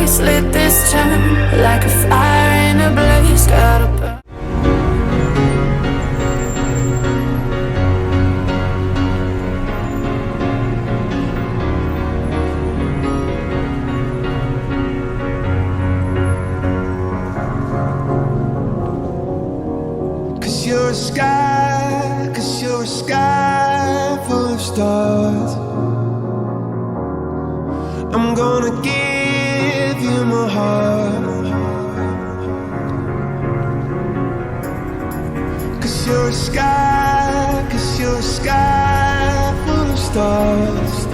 face lit this time like a fire in a blaze. Gotta burn. 'Cause you're a sky full of stars. I'm gonna give you my heart. 'Cause you're a sky full of stars.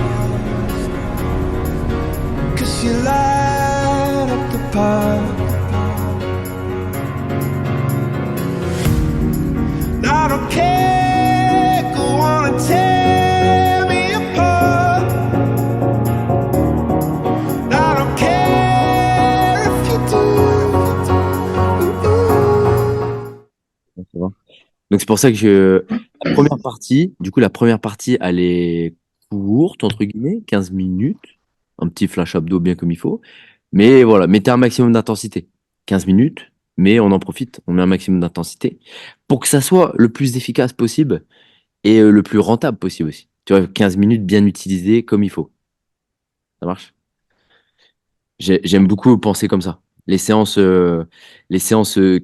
'Cause you light up the park. I don't care, go on and tear me apart. I don't care if you do. Ça va. Donc c'est pour ça que la première partie, elle est courte, entre guillemets, 15 minutes. Un petit flash abdos bien comme il faut. Mais voilà, mettez un maximum d'intensité. 15 minutes, mais on en profite, on met un maximum d'intensité pour que ça soit le plus efficace possible et le plus rentable possible aussi. Tu vois, 15 minutes bien utilisées comme il faut. Ça marche? J'aime beaucoup penser comme ça. Les séances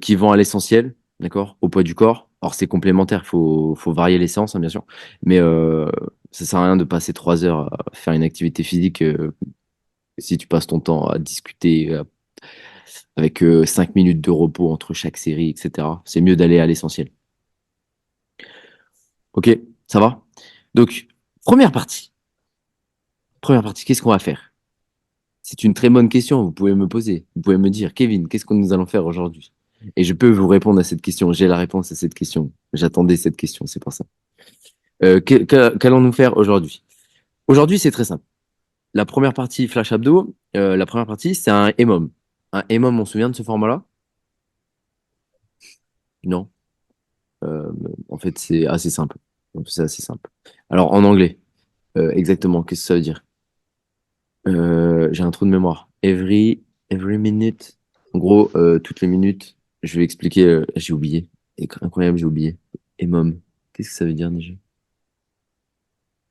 qui vont à l'essentiel, d'accord, au poids du corps. Alors c'est complémentaire, faut varier les séances, hein, bien sûr. Mais ça sert à rien de passer 3 heures à faire une activité physique si tu passes ton temps à discuter avec 5 minutes de repos entre chaque série, etc. C'est mieux d'aller à l'essentiel. Ok, ça va? Donc, première partie. Qu'est-ce qu'on va faire? C'est une très bonne question, vous pouvez me poser. Vous pouvez me dire, Kevin, qu'est-ce que nous allons faire aujourd'hui? Et je peux vous répondre à cette question. J'ai la réponse à cette question. J'attendais cette question, c'est pour ça. Qu'allons-nous faire aujourd'hui? Aujourd'hui, c'est très simple. La première partie flash abdos, la première partie, c'est un EMOM. Un EMOM, on se souvient de ce format-là? Non. En fait, c'est assez simple. C'est assez simple. Alors, en anglais, exactement, qu'est-ce que ça veut dire? J'ai un trou de mémoire. Every minute. En gros, toutes les minutes, je vais expliquer. J'ai oublié. Incroyable, j'ai oublié. EMOM. Qu'est-ce que ça veut dire déjà?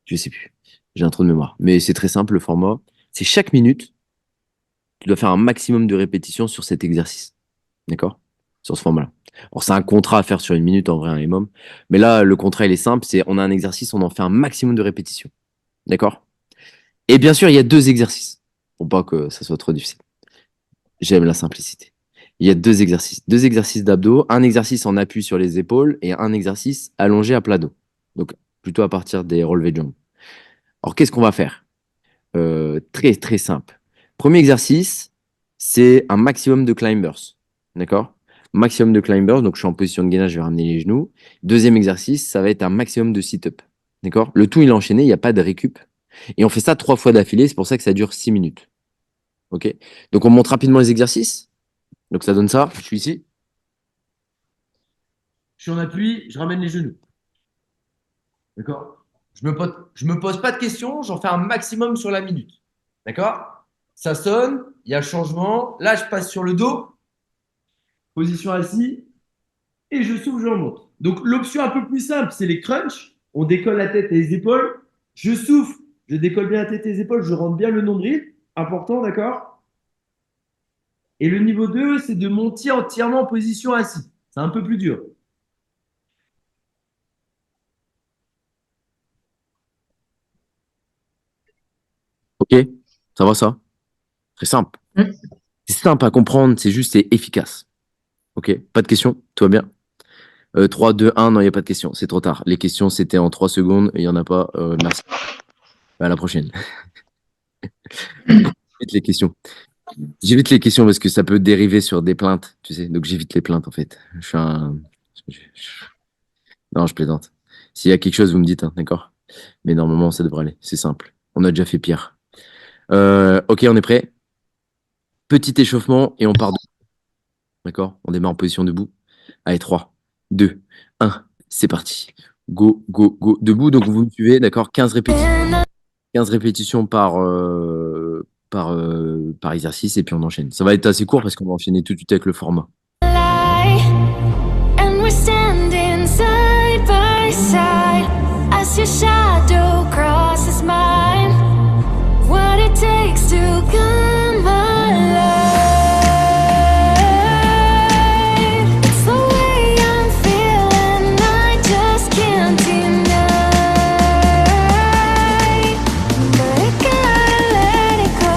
Je sais plus. J'ai un trou de mémoire. Mais c'est très simple, le format. C'est chaque minute, tu dois faire un maximum de répétitions sur cet exercice. D'accord? Sur ce format-là. Alors, c'est un contrat à faire sur une minute, en vrai, un EMOM. Mais là, le contrat, il est simple. C'est on a un exercice, on en fait un maximum de répétitions. D'accord? Et bien sûr, il y a 2 exercices. Pour pas que ça soit trop difficile. J'aime la simplicité. Il y a 2 exercices. 2 exercices d'abdos. Un exercice en appui sur les épaules et un exercice allongé à plat dos. Donc, plutôt à partir des relevés de jambes. Alors, qu'est-ce qu'on va faire? Très, très simple. Premier exercice, c'est un maximum de climbers. D'accord? Maximum de climbers. Donc, je suis en position de gainage, je vais ramener les genoux. Deuxième exercice, ça va être un maximum de sit-up. D'accord? Le tout, il est enchaîné, il n'y a pas de récup. Et on fait ça 3 fois d'affilée, c'est pour ça que ça dure 6 minutes. Ok? Donc, on montre rapidement les exercices. Donc, ça donne ça. Je suis ici. Je suis en appui, je ramène les genoux. D'accord? Je me pose pas de questions, j'en fais un maximum sur la minute. D'accord? Ça sonne, il y a changement. Là, je passe sur le dos, position assis, et je souffle, je remonte. Donc, l'option un peu plus simple, c'est les crunchs. On décolle la tête et les épaules. Je souffle, je décolle bien la tête et les épaules, je rentre bien le nombril. Important, d'accord? Et le niveau 2, c'est de monter entièrement en position assis. C'est un peu plus dur. Ok, ça va ça? Très simple. C'est simple à comprendre, c'est juste et efficace. Ok, pas de questions? Tout va bien? 3, 2, 1, non, il n'y a pas de questions, c'est trop tard. Les questions, c'était en 3 secondes, il n'y en a pas. Merci. À la prochaine. J'évite les questions. J'évite les questions parce que ça peut dériver sur des plaintes, tu sais. Donc j'évite les plaintes, en fait. Je suis un... Non, je plaisante. S'il y a quelque chose, vous me dites, hein, d'accord? Mais normalement, ça devrait aller. C'est simple. On a déjà fait pire. Ok, on est prêt? Petit échauffement et on part. D'accord? On démarre en position debout. Allez, 3, 2, 1, c'est parti. Go, go, go. Debout, donc vous me suivez, d'accord? 15 répétitions. 15 répétitions par exercice et puis on enchaîne. Ça va être assez court parce qu'on va enchaîner tout de suite avec le format. And we're standing side by side as your shadow crosses mine. What it takes to come alive. It's the way I'm feeling, I just can't deny. But I gotta let it go.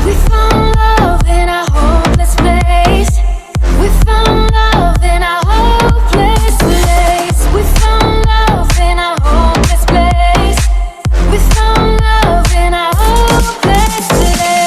We found love in a hopeless place. We found love in a hopeless place. We found love in a hopeless place. We found love in a hopeless place.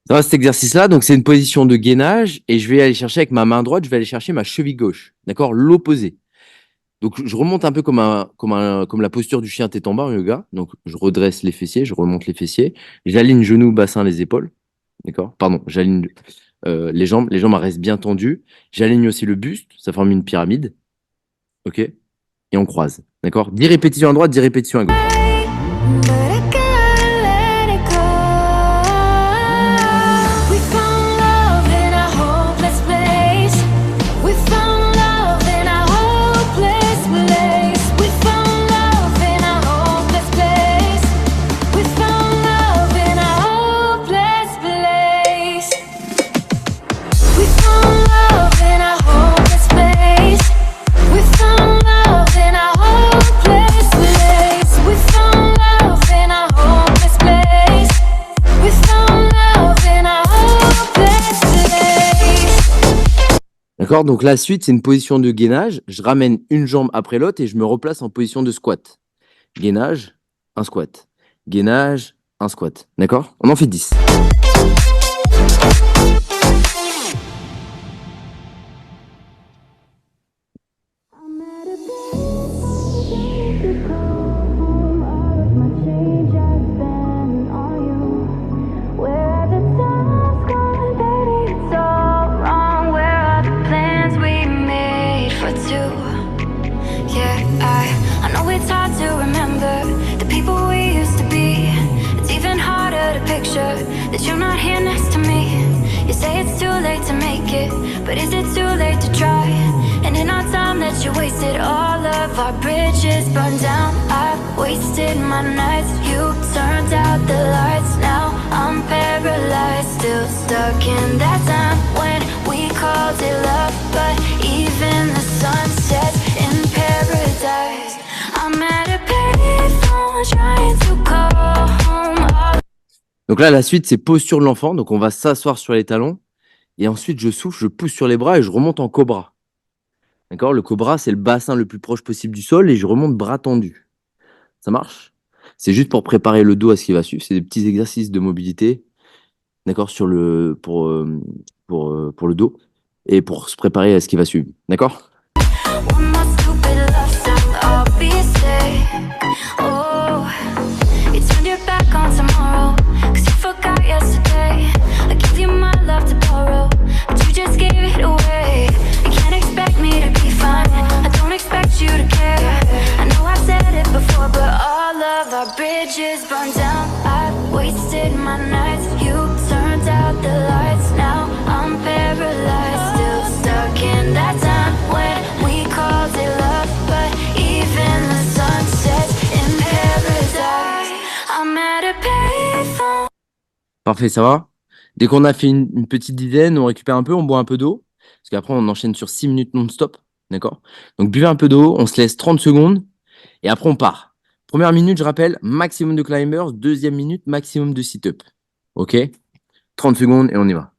Ça va, cet exercice-là, donc c'est une position de gainage et je vais aller chercher avec ma main droite, je vais aller chercher ma cheville gauche, d'accord, l'opposé. Donc je remonte un peu comme la posture du chien tête en bas en yoga. Donc je redresse les fessiers, je remonte les fessiers, j'aligne genoux, bassin, les épaules, d'accord. Pardon, j'aligne les jambes elles restent bien tendues. J'aligne aussi le buste, ça forme une pyramide, ok. Et on croise, d'accord. 10 répétitions à droite, 10 répétitions à gauche. But I gotta let it go. We found love in a hopeless place. We found love in a hopeless place. We found love in a hopeless place. We found love in a hopeless place. We found love in a hopeless place. We found love in a hopeless place. We found love in a hopeless place. We found love in a hopeless place. D'accord, donc la suite, c'est une position de gainage. Je ramène une jambe après l'autre et je me replace en position de squat. Gainage, un squat. Gainage, un squat. D'accord? On en fait 10. I'm at a place to come. All of my change I spend on you. Where are the times gone, baby? It's all wrong. Where are the plans we made for two? Yeah, I know it's hard to remember the people we used to be. It's even harder to picture that you're not here next to me. You say it's too late to make it, but is it too late to try? And in our time that you wasted, all of our bridges burned down. I wasted my nights, you turned out the lights. Now I'm paralyzed, still stuck in that time when we called it love. But even the sun sets in paradise. I'm at a payphone trying to call home. Donc là, la suite, c'est posture de l'enfant. Donc on va s'asseoir sur les talons. Et ensuite, je souffle, je pousse sur les bras et je remonte en cobra. D'accord? Le cobra, c'est le bassin le plus proche possible du sol et je remonte bras tendus. Ça marche? C'est juste pour préparer le dos à ce qui va suivre. C'est des petits exercices de mobilité, d'accord, pour le dos et pour se préparer à ce qui va suivre. D'accord? One more stupid love song, I'll be sick. Oh, you turned your back on tomorrow, 'cause you forgot yesterday. I gave you my love to borrow, but you just gave it away. You can't expect me to be fine, I don't expect you to care. I know I've said it before, but all of our bridges burned down. I wasted my nights, you turned out the lights. Now I'm paralyzed, still stuck in that time when we called it love. But even the sun sets in paradise. I'm at a payphone. Parfait, ça va? Dès qu'on a fait une petite dizaine, on récupère un peu, on boit un peu d'eau. Parce qu'après, on enchaîne sur 6 minutes non-stop. D'accord? Donc, buvez un peu d'eau, on se laisse 30 secondes. Et après, on part. Première minute, je rappelle, maximum de climbers. Deuxième minute, maximum de sit-up. OK? 30 secondes et on y va.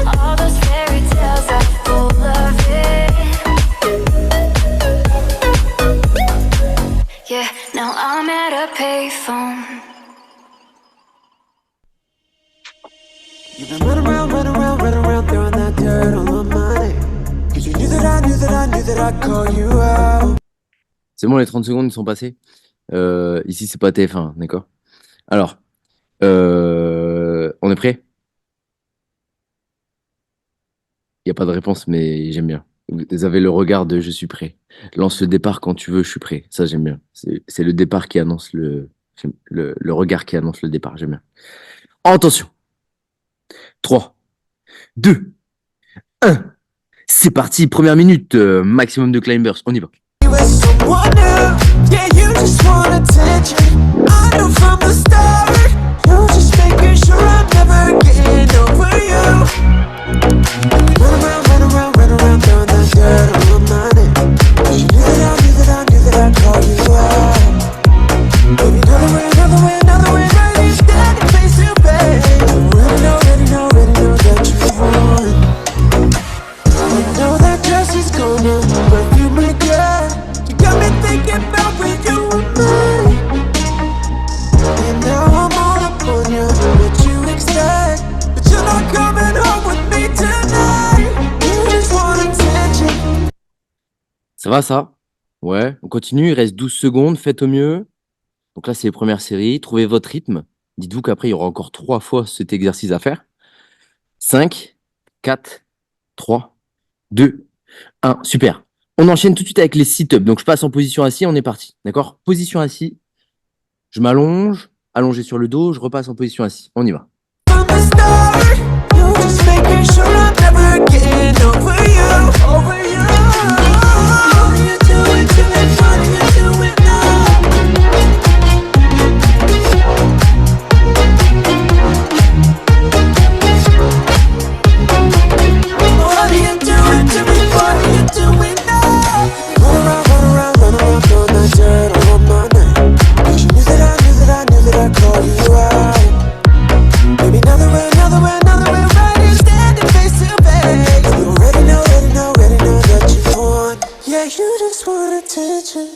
All those fairy tales are full of it. Yeah, now I'm at a payphone. You've been running around, throwing that dirt on my mind. 'Cause you knew that I knew that I'd call you out. C'est bon, les 30 secondes, ils sont passés. Ici, c'est pas TF1, d'accord? Alors, on est prêt? Il n'y a pas de réponse, mais j'aime bien. Vous avez le regard de je suis prêt. Lance le départ quand tu veux, je suis prêt. Ça, j'aime bien. C'est le départ qui annonce le regard qui annonce le départ. J'aime bien. Attention. 3, 2, 1. C'est parti. Première minute. Maximum de climbers. On y va. You were someone new, yeah, you just want attention. I knew from the start, you just making sure I'm never getting over you. Run around, throwing that dirt on my name. You knew that I'd call you out. Baby, another way, right here, standing face to face. Already know that you won. I know that dress is gonna perfume my girl. You got me thinking about when you were mine. And now I'm all up on you, what you expect. But you're not coming home with me tonight. You just want attention. Ça va, ça? Ouais. On continue. Il reste 12 secondes. Faites au mieux. Donc là, c'est les premières séries. Trouvez votre rythme. Dites-vous qu'après, il y aura encore 3 fois cet exercice à faire. 5, 4, 3, 2, 1. Super. On enchaîne tout de suite avec les sit-ups. Donc, je passe en position assis. On est parti. D'accord? Position assis. Je m'allonge. Allongé sur le dos. Je repasse en position assis. On y va. From the start, you just making sure I'm never getting over you. Over you. What are you doing to me? What are you doing now? What are you doing to me? What are you doing now? Run around, throwing that dirt on my name. You knew that I'd call you out. Baby, another way, right here, standing face to face. You already know that you want. Yeah, you just want attention.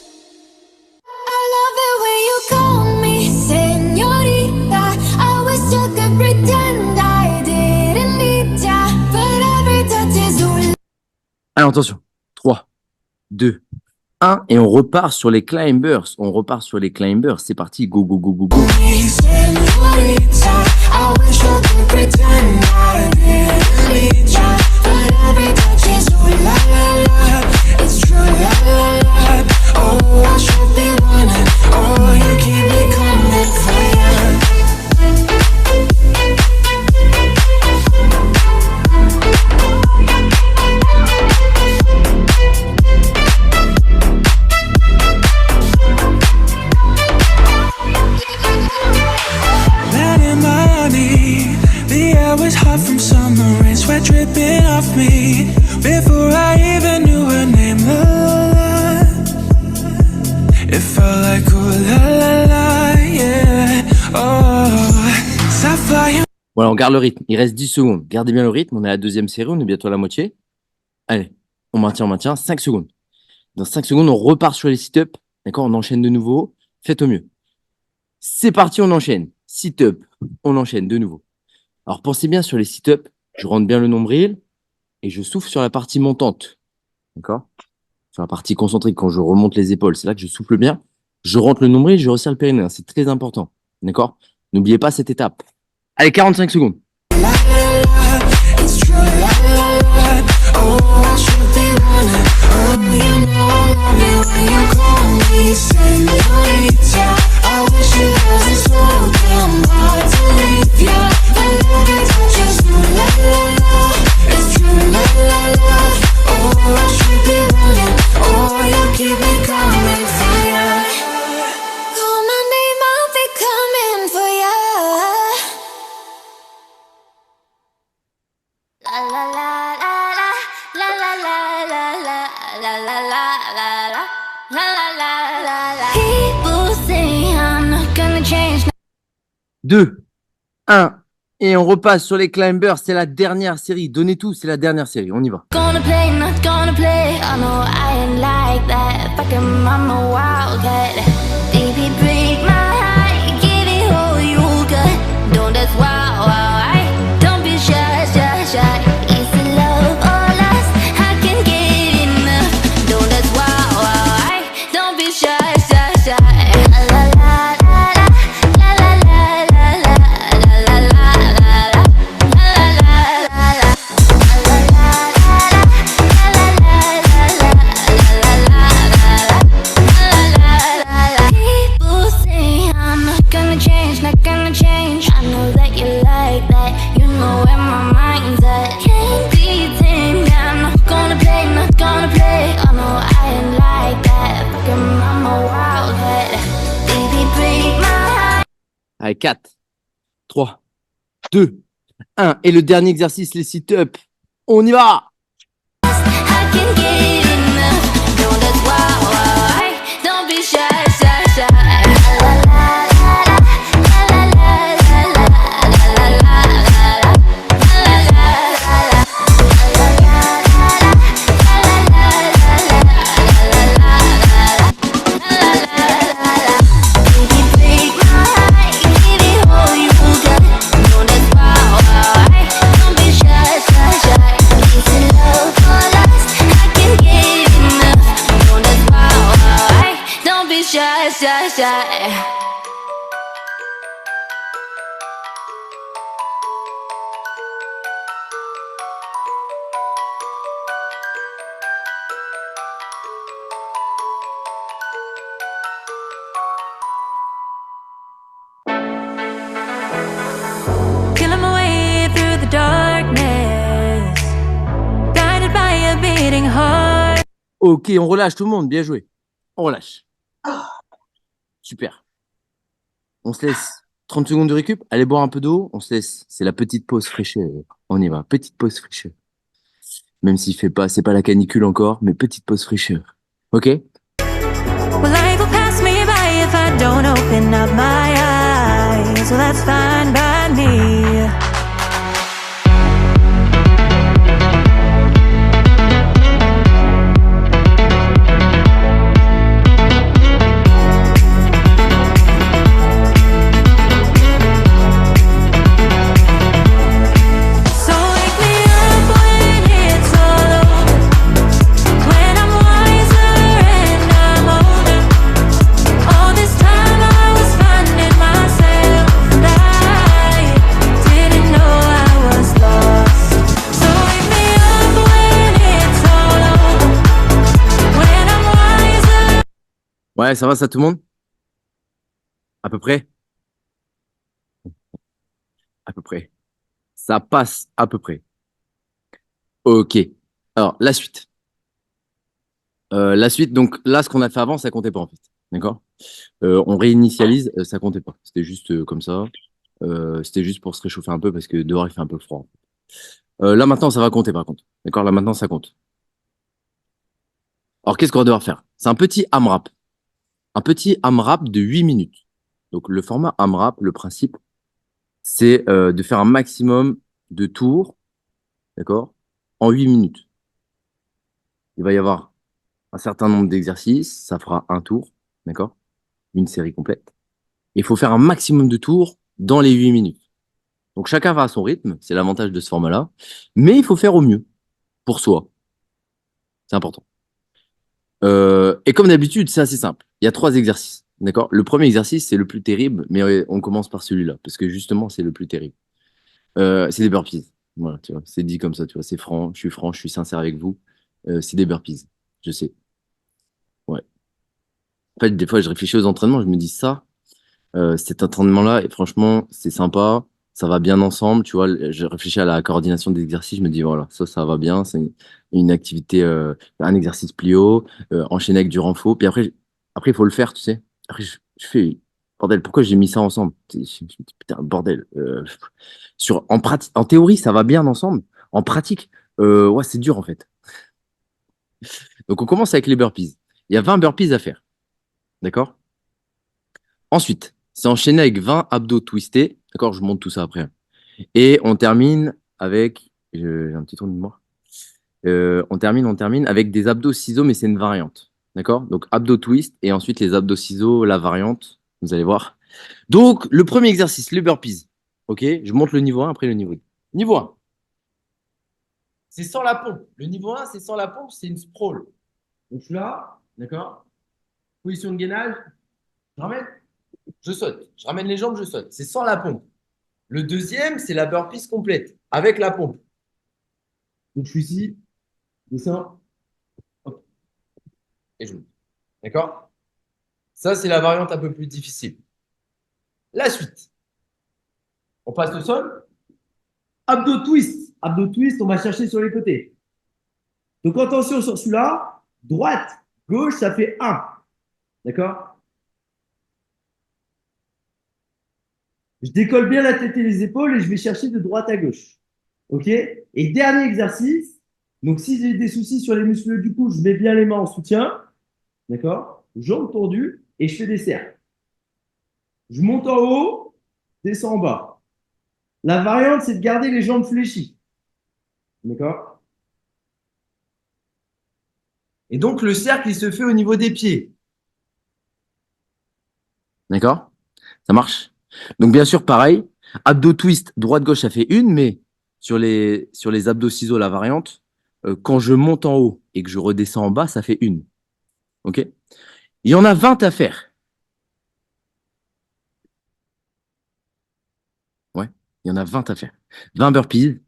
I love it when you call me señorita. I wish I could pretend I didn't need ya, but every touch is all. Alors, attention. 3, 2, 1. Et on repart sur les climbers. C'est parti. Go, go, go, go, go. Señorita, I wish I could pretend I didn't need ya, but every touch is ooh la la la. It's true la la la. Oh, I should be running. Oh, you keep me coming for ya. Land in Miami, the air was hot from summer rain, sweat dripping off me. Before I even knew her name, la la la. It felt like ooh la la la, yeah. Oh, sapphire. Voilà, on garde le rythme. Il reste 10 secondes. Gardez bien le rythme. On est à la deuxième série. On est bientôt à la moitié. Allez, on maintient. 5 secondes. Dans 5 secondes, on repart sur les sit-ups. D'accord? On enchaîne de nouveau. Faites au mieux. C'est parti, on enchaîne. Sit-up. On enchaîne de nouveau. Alors, pensez bien sur les sit-ups. Je rentre bien le nombril et je souffle sur la partie montante. D'accord? Sur la partie concentrique, quand je remonte les épaules. C'est là que je souffle bien. Je rentre le nombril, je resserre le périnée. C'est très important. D'accord? N'oubliez pas cette étape. Allez, 45 secondes. It's true, la la la. Oh, I should be running. Oh, you know I love it when you call me señorita. I wish it wasn't so damn hard to leave ya. But every touch is ooh la la la. It's true, la la la. Oh, I should be running. Oh, you keep me coming for ya. Call my name, I'll be coming for ya. La la la la la la la la la la la la la la la la la. People say I'm not gonna change. 2, 1. Et on repasse sur les climbers. C'est la dernière série. Donnez tout, c'est la dernière série. On y va. Gonna play, not gonna play. I know I ain't like that. Fucking mama wildcat. Baby, break my heart. Give it all you got. Don't that's wild, wild. Don't be shy, shy, shy. Is it love or lust? I can get enough. Don't that's wild, wild. Don't be shy. Allez, 4, 3, 2, 1. Et le dernier exercice, les sit-ups. On y va! I can get enough. Don't that's why. Don't be shy, shy, shy. La la la la la la la la la la la Baby, break my heart, give it all you got. Don't that's why. Don't be shy, shy, shy. It's a love for lust. I can get enough. Don't that's why. Don't be shy, shy, shy. Killing my way through the darkness, guided by a beating heart. Ok, on relâche tout le monde. Bien joué. On relâche. Super. On se laisse 30 secondes de récup. Allez boire un peu d'eau. On se laisse. C'est la petite pause fraîcheur. On y va. Petite pause fraîcheur. Même s'il fait pas, c'est pas la canicule encore, mais petite pause fraîcheur. Ok? Well, life will pass me by if I don't open up my eyes. Well, that's fine by me. So wake me up when it's all over, when I'm wiser and I'm older. All this time I was finding myself, and I didn't know I was lost. So wake me up when it's all over, when I'm wiser. Ouais, ça va ça tout le monde? À peu près? À peu près. Ça passe à peu près. Ok. Alors, la suite. La suite, donc là, ce qu'on a fait avant, ça comptait pas en fait. D'accord? On réinitialise, ça comptait pas. C'était juste comme ça. C'était juste pour se réchauffer un peu parce que dehors il fait un peu froid. Là maintenant, ça va compter par contre. D'accord? Là maintenant, ça compte. Alors, qu'est-ce qu'on va devoir faire? C'est un petit AMRAP. Un petit AMRAP de 8 minutes. Donc, le format AMRAP, le principe, c'est de faire un maximum de tours, d'accord? En 8 minutes. Il va y avoir un certain nombre d'exercices, ça fera un tour, d'accord? Une série complète. Il faut faire un maximum de tours dans les 8 minutes. Donc chacun va à son rythme, c'est l'avantage de ce format-là, mais il faut faire au mieux pour soi. C'est important. Et comme d'habitude, c'est assez simple. Il y a 3 exercices, d'accord? Le premier exercice, c'est le plus terrible, mais on commence par celui-là, parce que justement, c'est le plus terrible. C'est des burpees. Voilà, tu vois, c'est dit comme ça, tu vois, c'est franc, je suis sincère avec vous. C'est des burpees, je sais. Ouais. En fait, des fois, je réfléchis aux entraînements, je me dis ça, cet entraînement-là, et franchement, c'est sympa, ça va bien ensemble, tu vois. Je réfléchis à la coordination des exercices, je me dis, voilà, ça va bien, c'est une activité, un exercice plio, enchaîné avec du renfort, puis après, il faut le faire, tu sais. Après, je fais, bordel, pourquoi j'ai mis ça ensemble? Je me dis, putain, bordel. En théorie, ça va bien ensemble, en pratique, ouais, c'est dur en fait. Donc, on commence avec les burpees. Il y a 20 burpees à faire, d'accord? Ensuite, c'est enchaîné avec 20 abdos twistés. D'accord, je monte tout ça après. Et on termine avec. J'ai un petit trou de mémoire. On termine avec des abdos ciseaux, mais c'est une variante. D'accord? Donc abdos twist et ensuite les abdos ciseaux, la variante. Vous allez voir. Donc, le premier exercice, les burpees. Ok? Je monte le niveau 1 après le niveau 2. Niveau 1. C'est sans la pompe. Le niveau 1, c'est sans la pompe, c'est une sprawl. Donc je suis là, d'accord? Position de gainage. Je ramène, je saute. Je ramène les jambes, je saute. C'est sans la pompe. Le deuxième, c'est la burpees complète, avec la pompe. Donc, je suis ici, je descends, hop, et je monte. D'accord? Ça, c'est la variante un peu plus difficile. La suite. On passe au sol. Abdos twist. Abdos twist, on va chercher sur les côtés. Donc, attention sur celui-là. Droite, gauche, ça fait 1. D'accord? Je décolle bien la tête et les épaules et je vais chercher de droite à gauche. OK? Et dernier exercice. Donc, si j'ai des soucis sur les muscles du cou, je mets bien les mains en soutien. D'accord? Jambes tendues et je fais des cercles. Je monte en haut, descends en bas. La variante, c'est de garder les jambes fléchies. D'accord? Et donc, le cercle, il se fait au niveau des pieds. D'accord? Ça marche? Donc, bien sûr, pareil. Abdos twist, droite-gauche, ça fait une, mais sur les abdos ciseaux, la variante, quand je monte en haut et que je redescends en bas, ça fait une. OK? Il y en a 20 à faire. Ouais, il y en a 20 à faire. 20 burpees,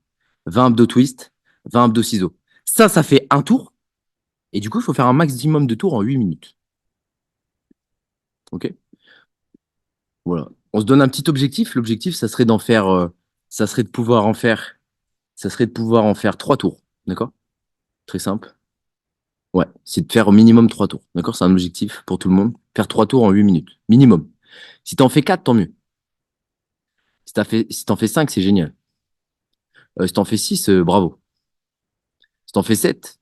20 abdos twist, 20 abdos ciseaux. Ça fait un tour. Et du coup, il faut faire un maximum de tours en 8 minutes. OK? Voilà. On se donne un petit objectif. L'objectif, ça serait de pouvoir en faire 3 tours. D'accord? Très simple. Ouais, c'est de faire au minimum 3 tours. D'accord? C'est un objectif pour tout le monde. Faire 3 tours en 8 minutes. Minimum. Si t'en fais 4, tant mieux. Si t'en fais 5, c'est génial. Si t'en fais 6, bravo. Si t'en fais 7,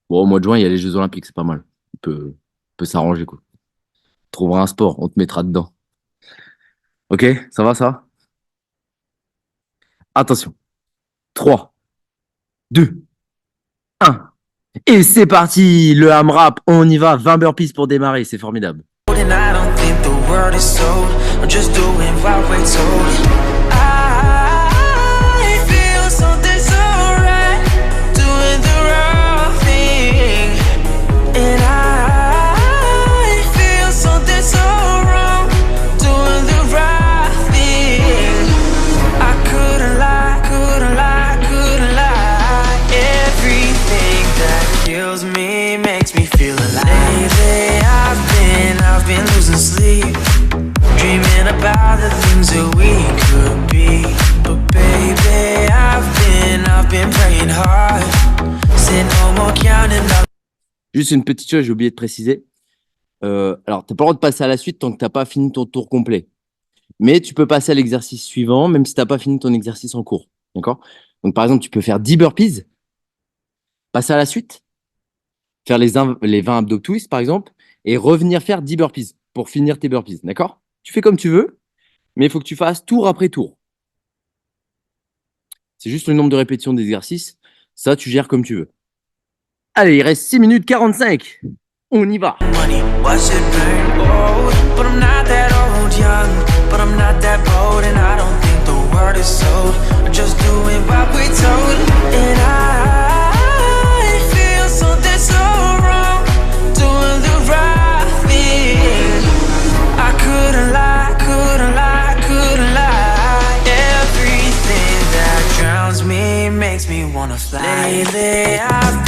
bon, au mois de juin, il y a les Jeux Olympiques, c'est pas mal. On peut s'arranger, quoi. On trouvera un sport, on te mettra dedans. Ok? Ça va, ça? Attention. 3, 2, 1. Et c'est parti! Le AMRAP, on y va. 20 burpees pour démarrer, c'est formidable. And I don't think the world is sold. I'm just doing what we're told. I feel something so right, doing the wrong thing. And I feel something so wrong, doing the right thing. I couldn't lie, couldn't lie, couldn't lie. Everything that kills me makes me feel alive. Lately I've been losing sleep, dreaming about the things that we could be. But baby, I've been praying hard. Said no more counting dollars. Juste une petite chose, j'ai oublié de préciser. Alors, t'as pas le droit de passer à la suite tant que t'as pas fini ton tour complet. Mais tu peux passer à l'exercice suivant, même si t'as pas fini ton exercice en cours. D'accord? Donc, par exemple, tu peux faire 10 burpees, passer à la suite, faire les 20 abdos twist, par exemple, et revenir faire 10 burpees pour finir tes burpees. D'accord? Tu fais comme tu veux, mais il faut que tu fasses tour après tour. C'est juste le nombre de répétitions d'exercices. Ça, tu gères comme tu veux. Allez, il reste 6 minutes 45. On y va. Money, watch it burn, oh. But I'm not that old, young. But I'm not that bold, and I don't think the word is sold. I'm just doing what we're told. And I feel something so wrong, doing the right thing. I couldn't lie, couldn't lie, couldn't lie. Everything that drowns me makes me wanna fly. Lately I've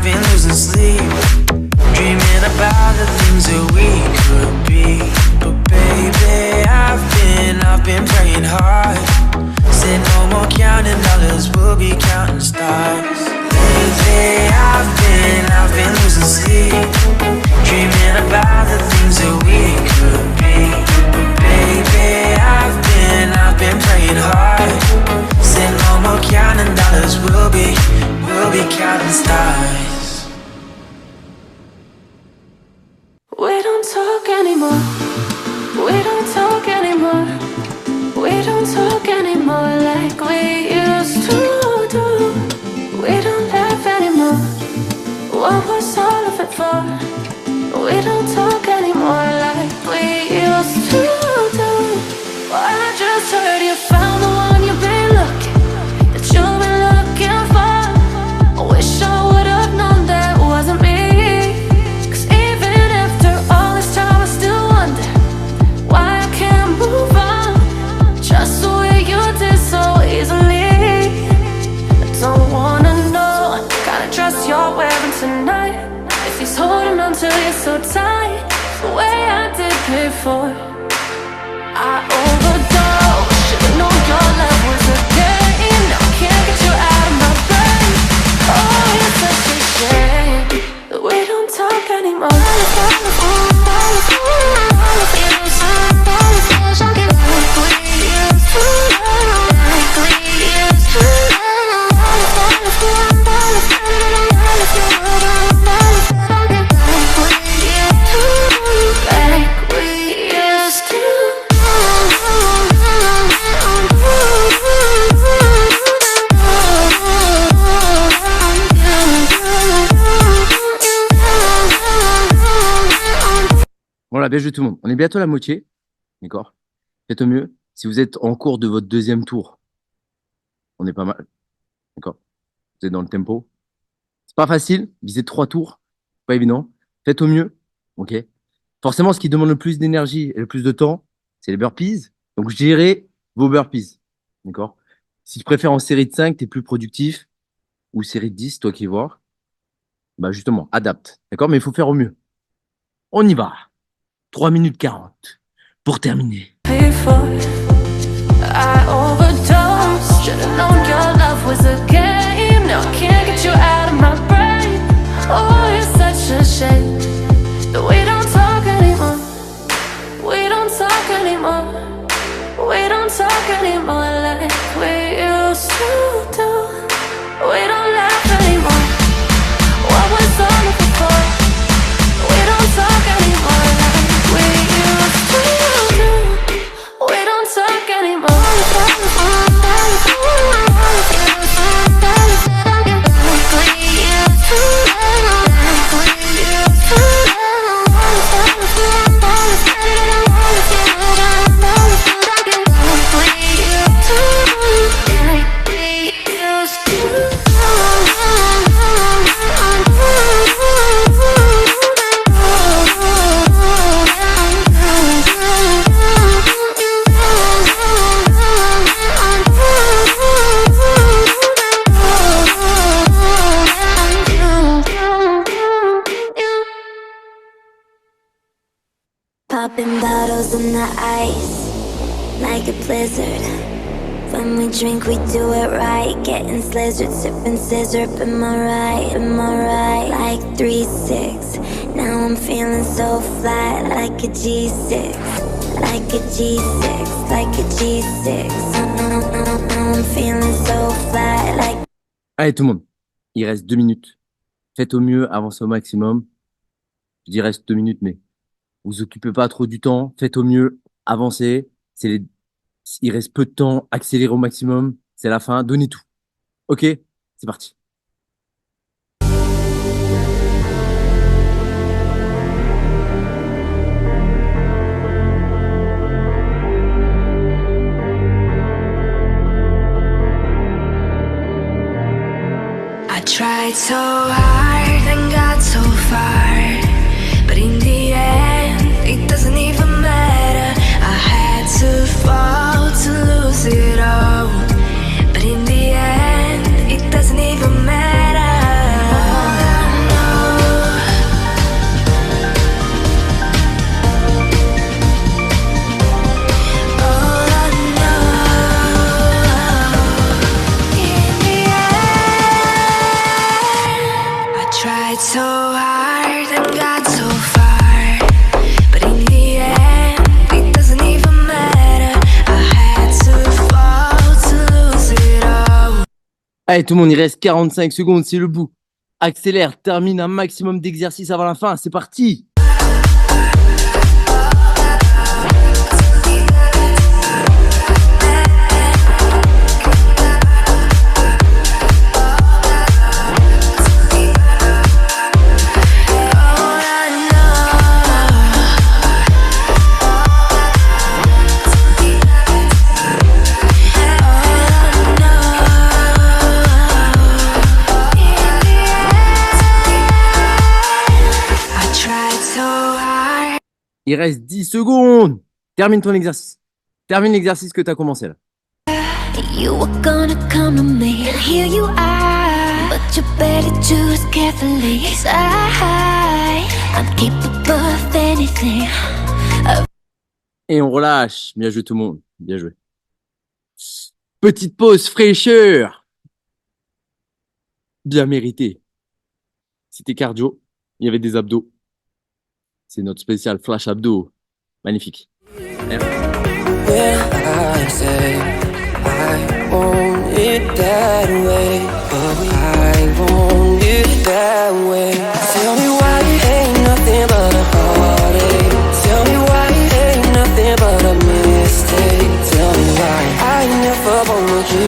been losing sleep, dreaming about the things that we could be. But baby, I've been praying hard. Said no more counting dollars, we'll be counting stars. Lately I've been losing sleep, dreaming about the things that we could be. But baby, I've been praying hard. Said no more counting dollars, we'll be counting stars. We don't talk anymore. We don't talk anymore. We don't talk anymore like we used to do. We don't laugh anymore. What was all of it for? We don't talk anymore like we used to do. Well, I just heard you found the one you've been looking, that you've been looking for. I wish I would have known that wasn't me. 'Cause even after all this time I still wonder why I can't move on just the way you did so easily. I don't wanna know what kind of dress you're wearing tonight, if he's holding on to you so tight, the way I did before. I overdosed, should've known your love was a game. Now I can't get you out of my brain. Oh, it's such a shame that we don't talk anymore. Voilà, bien joué tout le monde. On est bientôt à la moitié. D'accord? Faites au mieux. Si vous êtes en cours de votre deuxième tour, on est pas mal. D'accord? Vous êtes dans le tempo. C'est pas facile. Visez 3 tours. Pas évident. Faites au mieux. OK? Forcément, ce qui demande le plus d'énergie et le plus de temps, c'est les burpees. Donc, gérez vos burpees. D'accord? Si tu préfères en série de 5, tu es plus productif. Ou série de 10, toi qui vois. Bah, justement, adapte. D'accord? Mais il faut faire au mieux. On y va. 3 minutes 40 pour terminer. Before I overdosed, should've known your love was a game. Now I can't get you out of my brain. Oh, it's such a shame that we don't talk anymore. We don't talk anymore. We don't talk anymore like we used to do. We don't laugh anymore. What was on it before? We don't talk anymore like we used to do. We don't talk anymore. Popping bottles in the ice, like a blizzard. When we drink, we do it right. Getting slizzard, sipping scissor. Am I right? Am I right? Like 3-6. Now I'm feeling so flat, like a G6. Like a G6, like a G6. Now I'm feeling so flat, like. Allez, tout le monde. Il reste 2 minutes. Faites au mieux, avancez au maximum. Je dis reste 2 minutes, mais vous occupez pas trop du temps. Faites au mieux, avancez. Il reste peu de temps. Accélérez au maximum. C'est la fin. Donnez tout. OK? C'est parti. I tried so hard and got so far, but in the end, it doesn't even matter. I had to fall to lose it all, but in the end, it doesn't even matter. All I know, in the end, I tried so hard and got so far, but in the end, it doesn't even matter. I had to fall to lose it all. Allez, tout le monde, il reste 45 secondes. C'est le bout. Accélère. Termine un maximum d'exercices avant la fin. C'est parti. All I I tried so hard. Il reste 10 secondes. Termine ton exercice. Termine l'exercice que tu as commencé là. You were gonna come to me, and here you are. But you better choose carefully. 'Cause I'm capable of anything. Et on relâche. Bien joué tout le monde. Bien joué. Petite pause fraîcheur. Bien mérité. C'était cardio. Il y avait des abdos. C'est notre spécial flash abdos. Magnifique. Merci. When I say I want it that way,